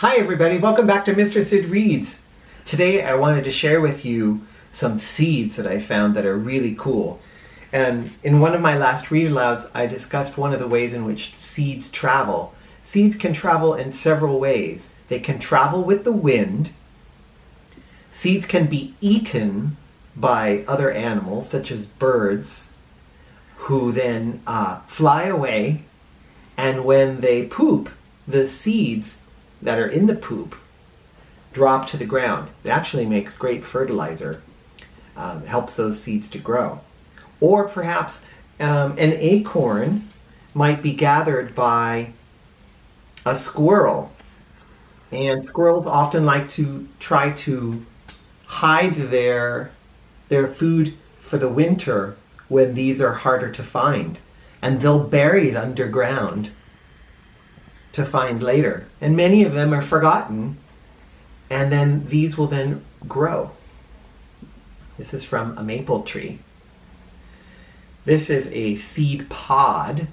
Hi everybody, welcome back to Mr. Sid Reads. Today I wanted to share with you some seeds that I found that are really cool. And in one of my last read alouds, I discussed one of the ways in which seeds travel. Seeds can travel in several ways. They can travel with the wind. Seeds can be eaten by other animals, such as birds, who then fly away. And when they poop, the seeds that are in the poop drop to the ground. It actually makes great fertilizer, helps those seeds to grow. Or perhaps an acorn might be gathered by a squirrel. And squirrels often like to try to hide their food for the winter when these are harder to find. And they'll bury it underground to find later. And many of them are forgotten, and then these will then grow. This is from a maple tree. This is a seed pod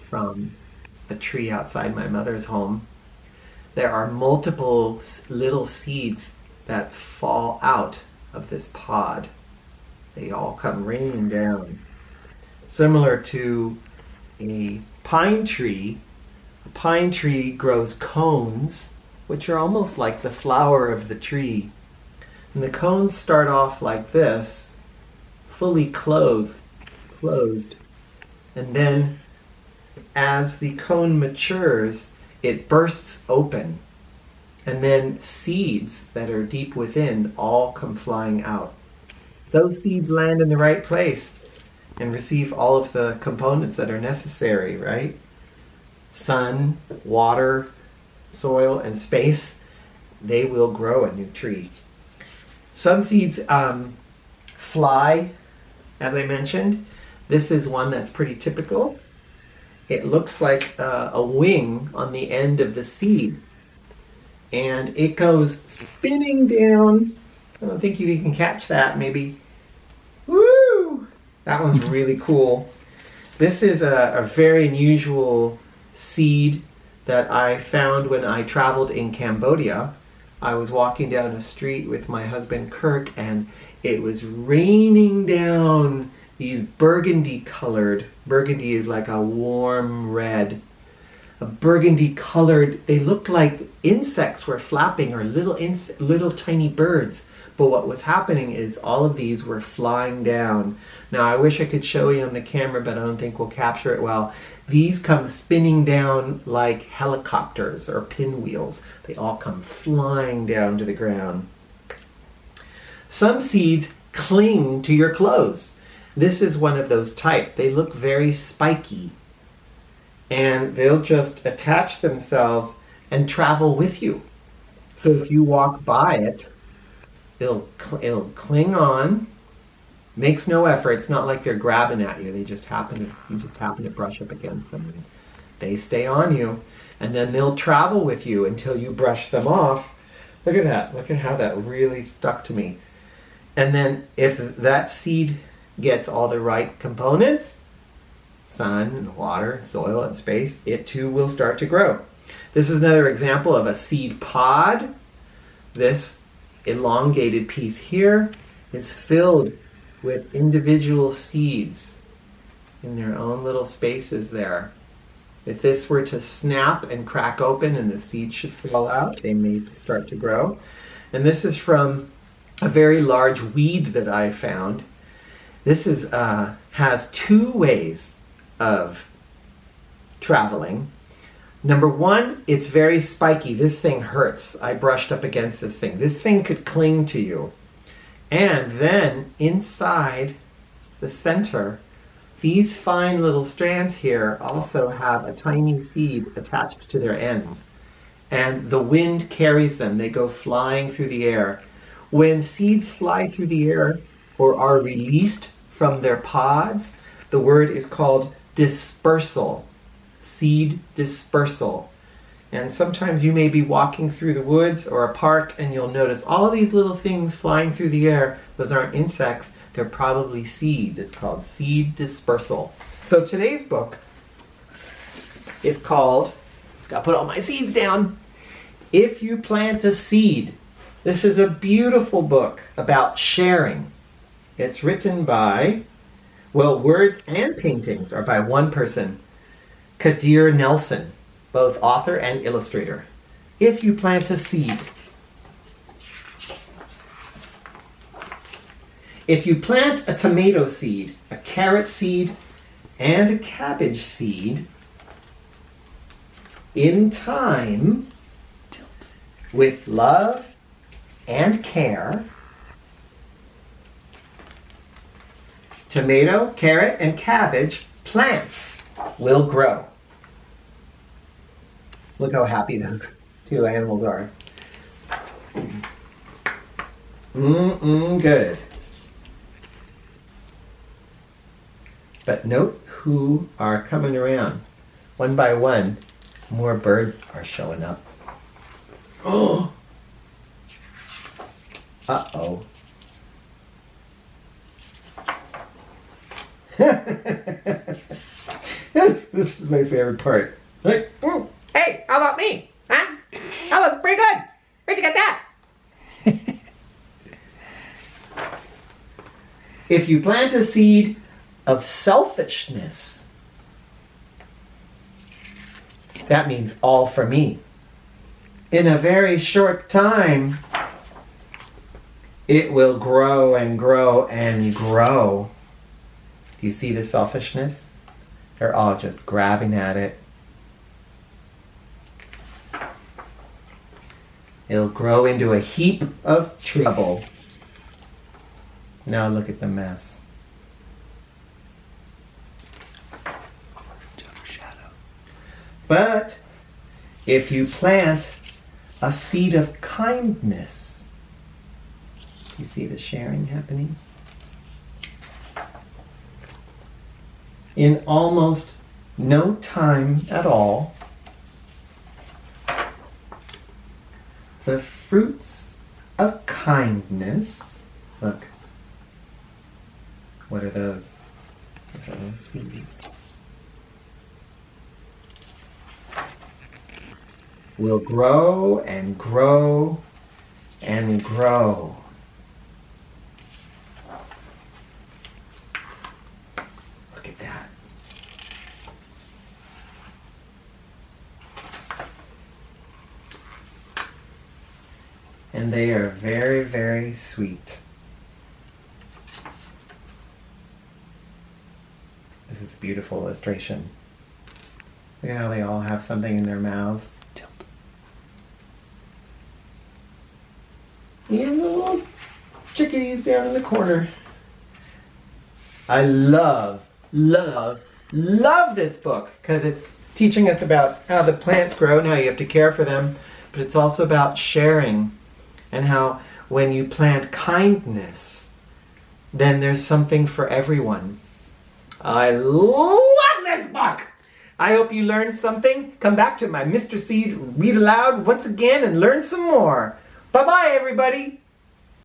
from a tree outside my mother's home. There are multiple little seeds that fall out of this pod. They all come raining down. Similar to a pine tree. A pine tree grows cones, which are almost like the flower of the tree. And the cones start off like this, fully closed. And then as the cone matures, it bursts open. And then seeds that are deep within all come flying out. Those seeds land in the right place and receive all of the components that are necessary, right? Sun, water, soil, and space, they will grow a new tree. Some seeds fly, as I mentioned. This is one that's pretty typical. It looks like a wing on the end of the seed. And it goes spinning down. I don't think you can catch that, maybe. Woo! That one's really cool. This is a very unusual seed that I found when I traveled in Cambodia. I was walking down a street with my husband Kirk, and it was raining down these burgundy is like a warm red, a burgundy colored, they looked like insects were flapping, or little tiny birds. But what was happening is all of these were flying down. Now I wish I could show you on the camera, but I don't think we'll capture it well. These come spinning down like helicopters or pinwheels. They all come flying down to the ground. Some seeds cling to your clothes. This is one of those type. They look very spiky, and they'll just attach themselves and travel with you. So if you walk by it, it'll cling on. Makes no effort. It's not like they're grabbing at you. You just happen to brush up against them. And they stay on you, and then they'll travel with you until you brush them off. Look at that. Look at how that really stuck to me. And then if that seed gets all the right components, sun and water, soil and space, it too will start to grow. This is another example of a seed pod. This elongated piece here is filled with individual seeds in their own little spaces there. If this were to snap and crack open and the seeds should fall out, they may start to grow. And this is from a very large weed that I found. This has two ways of traveling. Number one, it's very spiky. This thing hurts. I brushed up against this thing. This thing could cling to you. And then inside the center, these fine little strands here also have a tiny seed attached to their ends. And the wind carries them. They go flying through the air. When seeds fly through the air or are released from their pods, the word is called dispersal. Seed dispersal. And sometimes you may be walking through the woods or a park and you'll notice all of these little things flying through the air. Those aren't insects, they're probably seeds. It's called seed dispersal. So today's book is called, gotta put all my seeds down. If You Plant a Seed. This is a beautiful book about sharing. It's written by, well, words and paintings are by one person, Kadir Nelson, both author and illustrator. If You Plant a Seed. If you plant a tomato seed, a carrot seed, and a cabbage seed, in time, with love and care, tomato, carrot, and cabbage plants will grow. Look how happy those two animals are. Good. But note who are coming around. One by one, more birds are showing up. Oh! Uh-oh. This is my favorite part. Like, hey, how about me? Huh? That looks pretty good. Where'd you get that? If you plant a seed of selfishness, that means all for me. In a very short time, it will grow and grow and grow. Do you see the selfishness? They're all just grabbing at it. It'll grow into a heap of trouble. Now look at the mess. But if you plant a seed of kindness, you see the sharing happening? In almost no time at all, the fruits of kindness, look, what are those? Those are those seeds. Will grow and grow and grow. Look at that. And they are very, very sweet. This is a beautiful illustration. Look at how they all have something in their mouths. Even the little chickadees down in the corner. I love this book because it's teaching us about how the plants grow and how you have to care for them, but it's also about sharing and how when you plant kindness, then there's something for everyone. I love this book! I hope you learned something. Come back to my Mr. Seed Read Aloud once again and learn some more. Bye-bye, everybody.